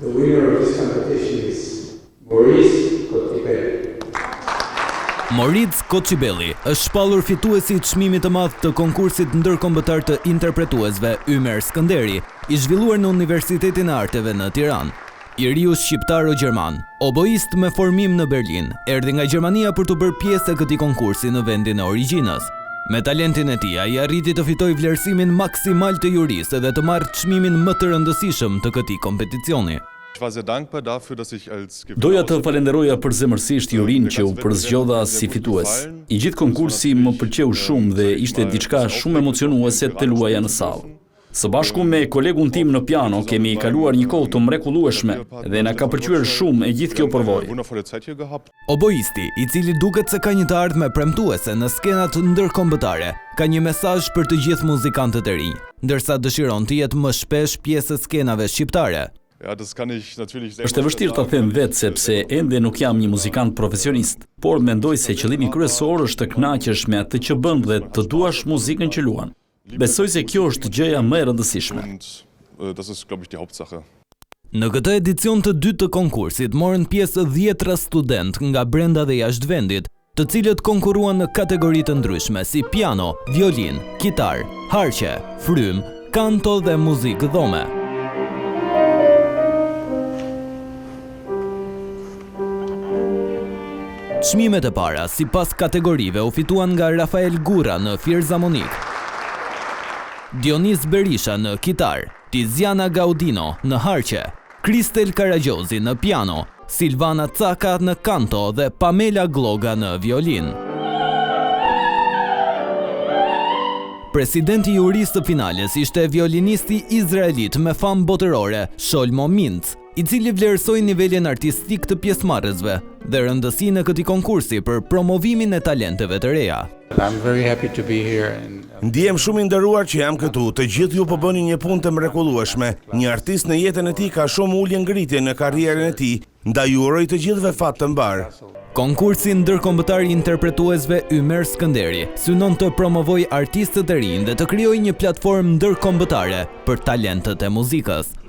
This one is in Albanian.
The winner of this competition is Maurice Kotibeli. Maurice Kotibeli është shpallur fituesi i çmimit të madh të konkursit ndërkombëtar të interpretuesve Ymer Skënderi, i zhvilluar në Universitetin e Arteve në Tiranë. I riu shqiptaro-gjerman, oboist me formim në Berlin, erdhi nga Gjermania për të bërë pjesë e këtij konkursi në vendin e origjinës. Me talentin e tij, ai arriti të fitojë vlerësimin maksimal të jurisë dhe të marrë çmimin më të rëndësishëm të këtij kompeticioni. Doja të falenderoja përzemërsisht jurin që u përzgjodha si fitues. I gjithë konkursi më pëlqeu shumë dhe ishte diçka shumë emocionuese të luaja në sallë. Së bashku me kolegun tim në piano kemi kaluar një kohë të mrekullueshme dhe na ka pëlqyer shumë e gjithë kjo përvojë. Oboisti, i cili duket se ka një të ardhme premtuese në skenat ndërkombëtare, ka një mesazh për të gjithë muzikantët e rinj, ndërsa dëshiron të jetë më shpesh pjesë e skenave shqiptare. Është e vështirë ta them vetë sepse ende nuk jam një muzikant profesionist, por mendoj se qëllimi kryesor është të kënaqesh me atë që bën dhe të duash muzikën që luan. Besoj se kjo është gjëja më e rëndësishme. Në këtë edicion të dytë të konkursit morën pjesë 10 student nga brenda dhe jashtë vendit, të cilët konkurruan në kategori të ndryshme si piano, violin, kitar, harqe, frym, kanto dhe muzikë dhome. Çmimet e para, sipas kategorive, u fituan nga Rafael Gurra në filharmonik, Dionis Berisha në kitar, Tiziana Gaudino në harqe, Kristel Karagjozi në piano, Silvana Caka në kanto dhe Pamela Gloga në violin. Presidenti i jurisë të finales ishte violinisti izraelit me famë botërore, Sholmo Mintz, i cili vlerësoi nivelin artistik të pjesëmarrësve dhe rëndësinë e këtij konkursi për promovimin e talenteve të reja. Ndihem shumë i nderuar që jam këtu. Të gjithë ju po bëni një punë të mrekullueshme. Një artist në jetën e tij ka shumë ulje ngritje në karrierën e tij. Ndaj ju uroj të gjithëve fat të mbar. Konkursi ndërkombëtar i interpretuesve Ymer Skënderi synon të promovojë artistët e rinj dhe të krijojë një platformë ndërkombëtare për talentët e muzikës.